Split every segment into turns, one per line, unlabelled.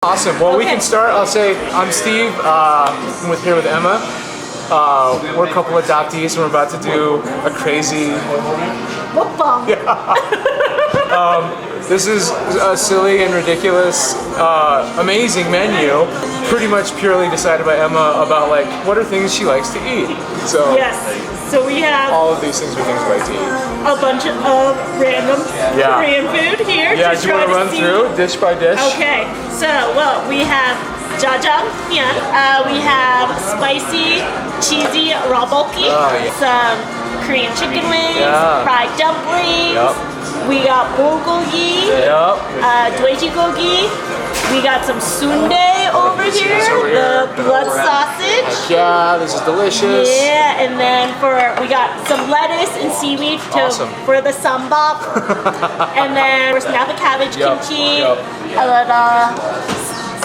Awesome. Well, we can start. I'll say I'm Steve. I'm here with Emma. We're a couple adoptees, and we're about to do a crazy
Mukbang.
This is a silly and ridiculous, amazing menu. Pretty much purely decided by Emma about like what are things she likes to eat. So
Yes. So we have
all of these things are things we like to eat.
a bunch of random Korean food here.
Yeah. Do you want to run through dish by dish?
Okay. So we have jjajangmyeon. We have spicy, cheesy rabolki. Some Korean chicken wings. Fried dumplings. We got bulgogi. Dwaejigogi. We got some sundae over here, the blood sausage.
Yeah, this is delicious.
Yeah, and then we got some lettuce and seaweed for the sambap. And then we have the cabbage kimchi, a little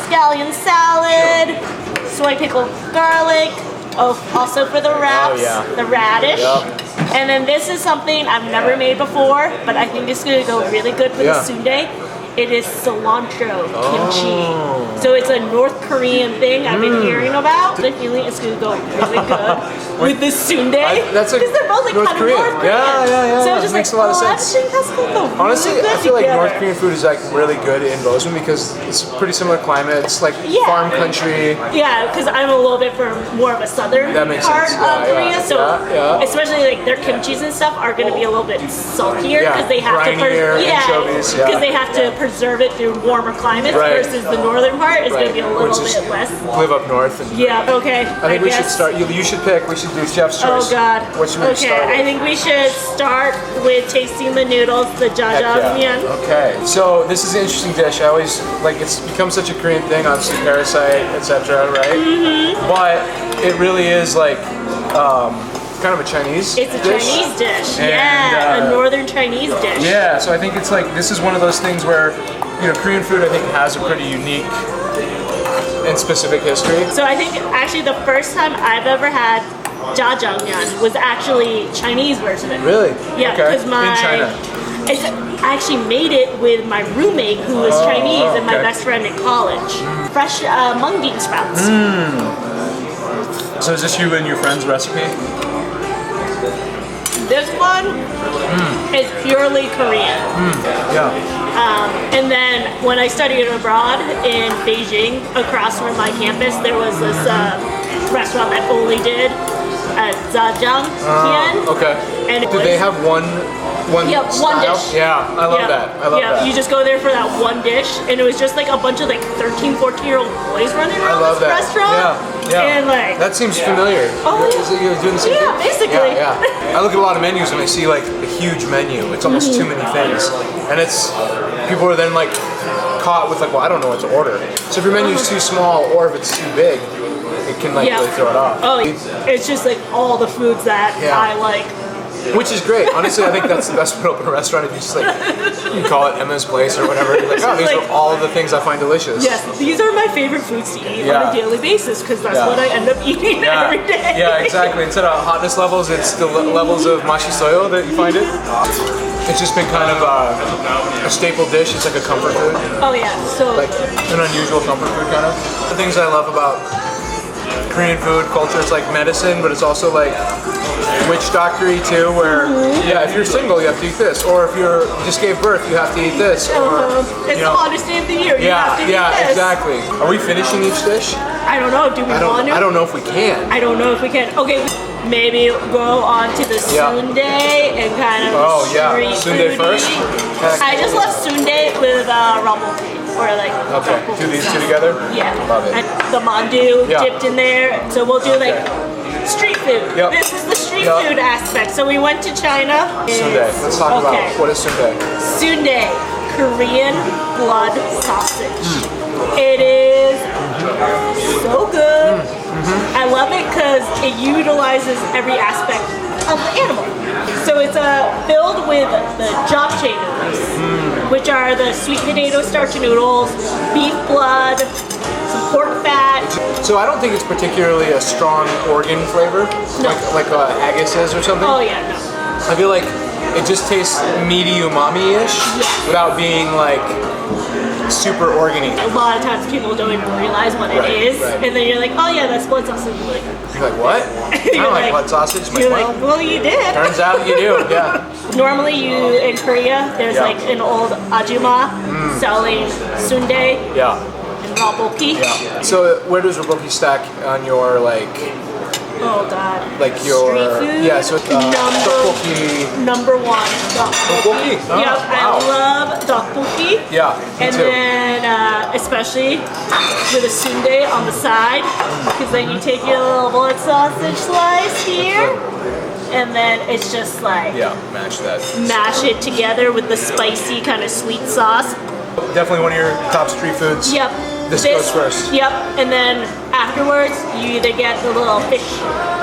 scallion salad, soy pickled garlic. Oh, also for the wraps, the radish. And then this is something I've never made before, but I think it's gonna go really good with the sundae. It is cilantro kimchi. So it's a North Korean thing I've been hearing about. The feeling it's going to go really good with the sundae.
That's like
because they're both like
North
kind
Korean.
of North Korean.
Yeah.
So it's just
makes
like,
a lot of sense.
I think that's going to go
Honestly,
really good
I feel like
together.
North Korean food is like really good in Bozeman because it's pretty similar climate. It's like farm country.
Yeah, because I'm a little bit from more of a southern part of Korea, so especially like their kimchis and stuff are going to be a little bit saltier because they have because they have to preserve it through warmer climates versus the northern part is going to be a little bit less.
Live up north. And
okay.
I think we should start. You should pick. We should do chef's choice.
Oh God.
What should we start with?
I think we should start with tasting the noodles, the jjajangmyeon.
Okay. So this is an interesting dish. I always like it's become such a Korean thing. Obviously, Parasite, etc. Right? But it really is like kind of a Chinese dish.
It's a Chinese dish.
And,
a northern Chinese dish.
Yeah. So I think it's like this is one of those things where Korean food I think has a pretty unique and specific history.
So I think actually the first time I've ever had jjajangmyeon was actually Chinese version of it.
Really?
Yeah, because
in China.
I actually made it with my roommate who was Chinese and my best friend in college. Fresh mung bean sprouts.
So is this you and your friend's recipe?
This one is purely Korean. And then when I studied abroad in Beijing, across from my campus, there was this restaurant that only did jjajangmyeon. And
do they have one
dish?
Yeah, I love that. I love that.
You just go there for that one dish, and it was just like a bunch of like 13, 14-year-old boys running around this restaurant. And like
that seems familiar. Is it you're doing the same thing?
Yeah, basically.
I look at a lot of menus and I see like a huge menu. It's almost too many things, and it's people are then like caught with like, well, I don't know what to order. So if your menu is too small or if it's too big, it can like really throw it off.
It's just like all the foods that I like.
Which is great. Honestly, I think that's the best way to open a restaurant. If you just like, you can call it Emma's Place or whatever. You're like, oh, these are all of the things I find delicious.
Yes, these are my favorite foods to eat on a daily basis because that's what I end up eating every day.
Yeah, exactly. Instead of hotness levels, it's the levels of mashi soyo that you find it. It's just been kind of a staple dish. It's like a comfort food.
Oh yeah, so
like an unusual comfort food kind of. The things I love about Korean food culture, it's like medicine, but it's also like witch doctory too, where if you're single you have to eat this, or if you just gave birth you have to eat this, or
it's the hottest day of the year. You have to eat this.
Exactly. Are we finishing each dish?
I don't know. Do we want to?
I don't know if we can.
I don't know if we can. Okay, maybe go on to the sundae and kind of street
sundae first.
I just love sundae with rabolki. Or like
do these two together?
Yeah.
Love it.
And the mandu dipped in there. So we'll do like street food. This is the street food aspect. So we went to China.
Sundae. Let's talk about what is sundae.
Sundae, Korean blood sausage. It is so good. I love it because it utilizes every aspect of the animal. So it's filled with the japchae noodles, which are the sweet potato starch noodles, beef blood, some pork fat.
So I don't think it's particularly a strong organ flavor, like haggis is or something.
Oh yeah, no.
I feel like it just tastes meaty umami-ish without being like super organy.
A lot of times people don't even realize what it is, and then you're like, oh yeah, that's blood sausage.
You're like, what? I don't like blood sausage.
You're like, well, you did.
Turns out you do, yeah.
Normally, in Korea, there's like an old ajumma selling sundae and raboki.
Yeah. So where does raboki stack on your
Oh god.
like your
street food?
Yeah, so
number one.
Tteokbokki. Oh,
Yep,
wow.
I love tteokbokki.
Yeah, me
And
too.
then especially with a sundae on the side, because then you take your little blood sausage slice here, and then it's just like mash it together with the spicy kind of sweet sauce.
Definitely one of your top street foods.
Yep.
This goes first.
Yep. And then afterwards, you either get the little fish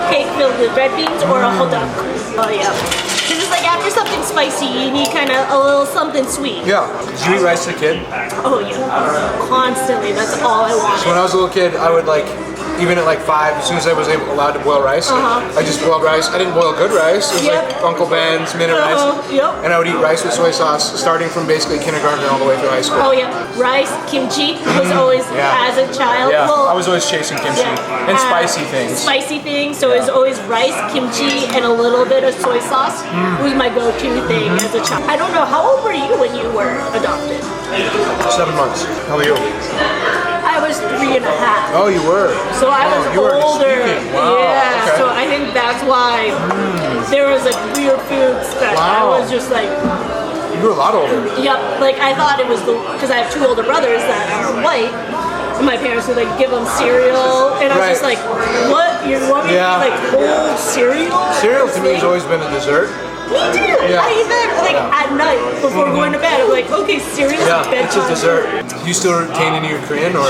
cake filled with red beans or a hot dog. Oh yeah. Because it's like after something spicy, you need kind of a little something sweet.
Yeah. Did you eat rice as a kid?
Oh yeah. Constantly. That's all I wanted.
So when I was a little kid, I would even at 5, as soon as I was allowed to boil rice, I just boiled rice. I didn't boil good rice. It was like Uncle Ben's minute rice.
Yep.
And I would eat rice with soy sauce, starting from basically kindergarten all the way through high school.
Oh yeah, rice, kimchi was always as a child.
Yeah,
well,
I was always chasing kimchi and spicy things.
Spicy things, so it was always rice, kimchi, and a little bit of soy sauce was my go-to thing as a child. I don't know, how old were you when you were adopted?
7 months. How are you?
I was 3.5.
Oh, you were.
So I was
you were
older.
Wow.
Yeah.
Okay.
So I think that's why there was weird foods that I was just like.
You were a lot older.
Yep. Like I thought it was because I have 2 older brothers that are white. And my parents would give them cereal, and I was just like, "What? You want me to eat old cereal?"
Cereal to me has always been a dessert.
Me too.
Yeah.
I even at night before going to bed, I'm like, okay, cereal is bedtime.
It's a dessert. Do you still retain any of your Korean or?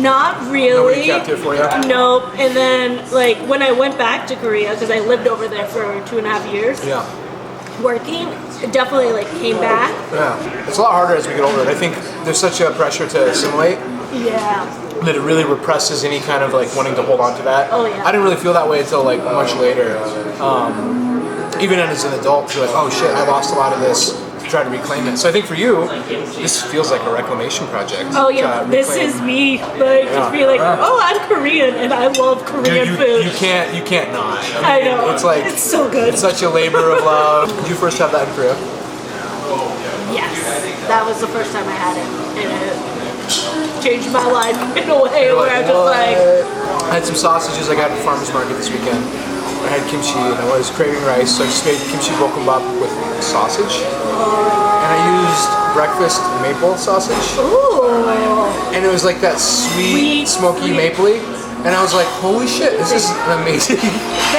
Not really.
Nobody kept it for you?
Nope. And then when I went back to Korea, because I lived over there for 2.5 years.
Yeah.
Working, it definitely came back.
Yeah. It's a lot harder as we get older. I think there's such a pressure to assimilate.
Yeah.
That it really represses any kind of wanting to hold on to that.
Oh yeah.
I didn't really feel that way until much later. Even as an adult, you're like, oh shit, I lost a lot of this to try to reclaim it. So I think for you, this feels like a reclamation project.
Oh yeah, this is me. Just be like, oh, I'm Korean and I love Korean food.
You can't not.
I know.
It's
so good.
It's such a labor of love. Did you first have that in Korea?
Yes, that was the first time I had it, and it changed my life in a way where I just
I had some sausages I got at the farmer's market this weekend. I had kimchi and I was craving rice, so I just made kimchi bokkeumbap with sausage. And I used breakfast maple sausage.
Ooh.
And it was like that sweet, smoky mapley. And I was like, holy shit, this is an amazing.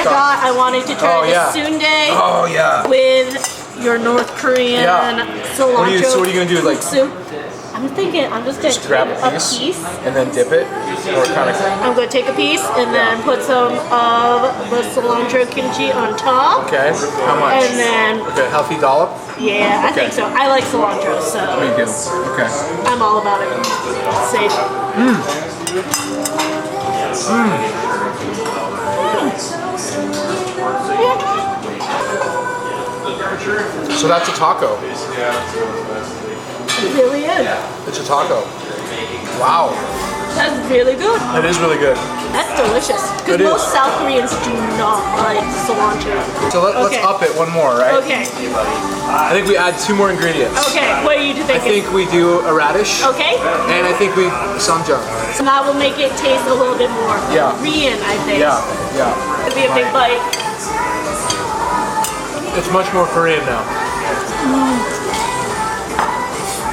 God, I wanted to try the sundae with your North Korean cilantro.
So what are you gonna do?
Soup. I'm thinking I'm just gonna
grab a piece and then dip it, or kind of.
I'm gonna take a piece and then put some of the cilantro kimchi on top.
Okay. How much?
And then
healthy dollop.
Yeah, I think so. I like cilantro, so.
Me too. Okay.
I'm all about it. Safe.
So that's a taco.
It really is.
It's a taco. Wow.
That's really good.
It is really good.
That's delicious. Because most South Koreans do not like cilantro.
So let's up it one more, right?
Okay.
I think we add 2 more ingredients.
Okay, what are you thinking?
I think we do a radish.
Okay.
And I think we samjang.
So that will make it taste a little bit more Korean, I think.
Yeah.
It'll be a big bite.
It's much more Korean now.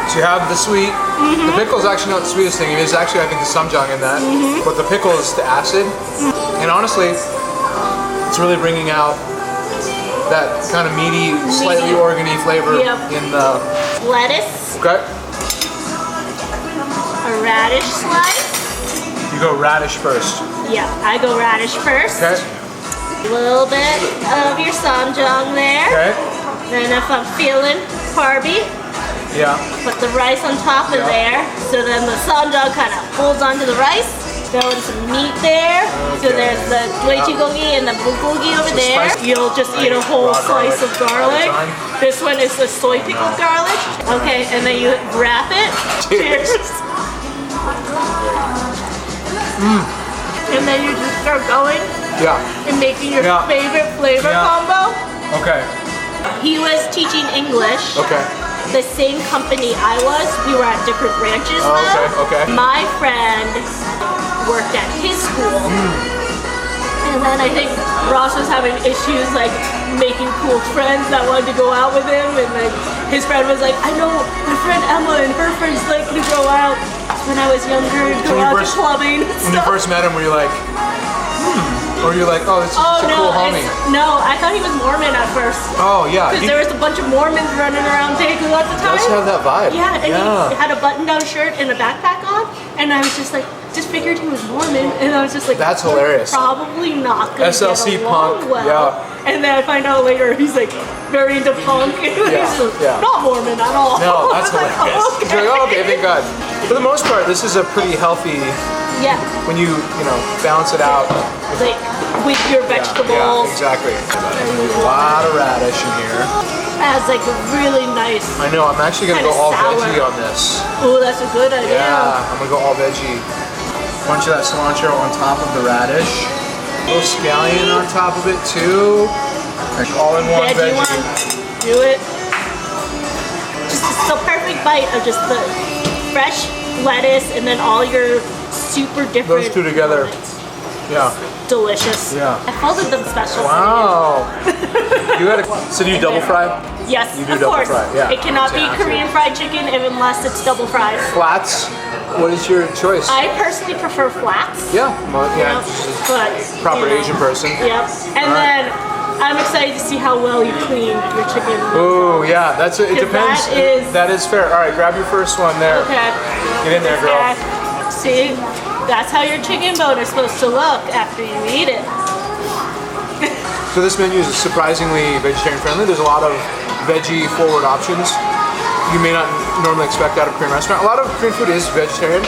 So you have the sweet. The pickle is actually not the sweetest thing. It is actually, I think, the samjang in that. But the pickle is the acid. And honestly, it's really bringing out that kind of meaty, slightly organy flavor in the
lettuce.
Okay.
A radish slice.
You go radish first.
Yeah, I go radish first.
Okay.
A little bit of your samjang there.
Okay.
Then if I'm feeling parby,
Yeah.
put the rice on top of there. So then the samjang kind of holds onto the rice. throwing some meat there. So there's the gochujang and the bulgogi over there. You'll just eat a whole slice of garlic. This one is the soy pickled garlic. Okay, and then you wrap it. Cheers. And then you just start going and making your favorite flavor combo.
Okay.
He was teaching English.
Okay.
The same company I was. We were at different branches though.
Okay.
My friend worked at his school. And then I think Ross was having issues like making cool friends that wanted to go out with him, and like his friend was like, I know my friend Emma and her friends like to go out when I was younger and go out to clubbing.
When you first met him, were you like, or you're like, oh, this is just a cool homie?
No, I thought he was Mormon at first.
Oh yeah.
Because there was a bunch of Mormons running around Daegu at the time.
Does have that vibe.
Yeah, and he had a button-down shirt and a backpack on, and I was just like, just figured he was Mormon, and I was just like,
that's hilarious.
Probably not gonna
SLC
get along
punk.
well.
Yeah.
And then I find out later he's like very into punk, and he's not Mormon at all.
No, that's hilarious.
Okay.
You're like, oh, okay, thank God. For the most part, this is a pretty healthy.
Yeah.
When you balance it out.
Like with your vegetables.
Yeah, exactly. A lot of radish in here.
Has like a really nice.
I know. I'm actually gonna go all veggie on this.
Oh, that's a good idea.
Yeah, I'm gonna go all veggie. Bunch of that cilantro on top of the radish. A little scallion on top of it too. Like all in one veggie.
Do it. Just the perfect bite of just the fresh lettuce and then all your super different.
Those two together. Yeah.
Delicious.
Yeah.
I folded them special.
Wow. You had so do you double fry?
Yes,
you do
of
double
course.
Fry. Yeah.
It cannot be Korean fried chicken unless it's double fried.
Flats. What is your choice?
I personally prefer flats.
Yeah. Well, yeah.
But
proper Asian person.
Yep. And then I'm excited to see how well you clean your chicken.
Oh yeah, it depends. That is fair. All right, grab your first one there.
Okay.
Get in there, girl.
See, that's how your chicken bone is supposed to look after you eat it.
So this menu is surprisingly vegetarian friendly. There's a lot of veggie forward options you may not normally expect out of a Korean restaurant. A lot of Korean food is vegetarian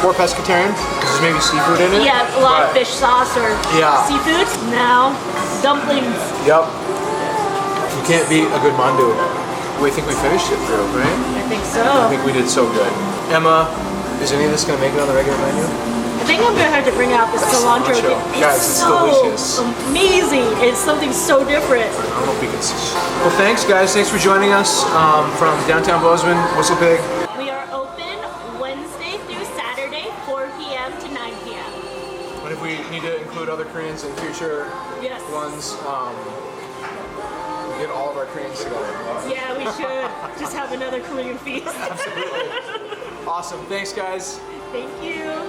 or pescatarian because there's maybe seafood in it.
Yeah, a lot of fish sauce or seafood. Now, dumplings.
Yep. You can't beat a good mandu. We think we finished it through, right?
I think so.
I think we did so good. Emma, is any of this going to make it on the regular menu?
I think I'm going to have to bring out the cilantro.
Guys, it's delicious.
Amazing. It's something so different.
I don't know if we can see. Well, thanks, guys. Thanks for joining us from downtown Bozeman, Whistle Pig.
We are open Wednesday through Saturday, 4 p.m. to 9 p.m.
But if we need to include other Koreans in future ones, we get all of our Koreans together.
Yeah, we should. Just have another Korean feast.
Absolutely. Awesome. Thanks, guys.
Thank you.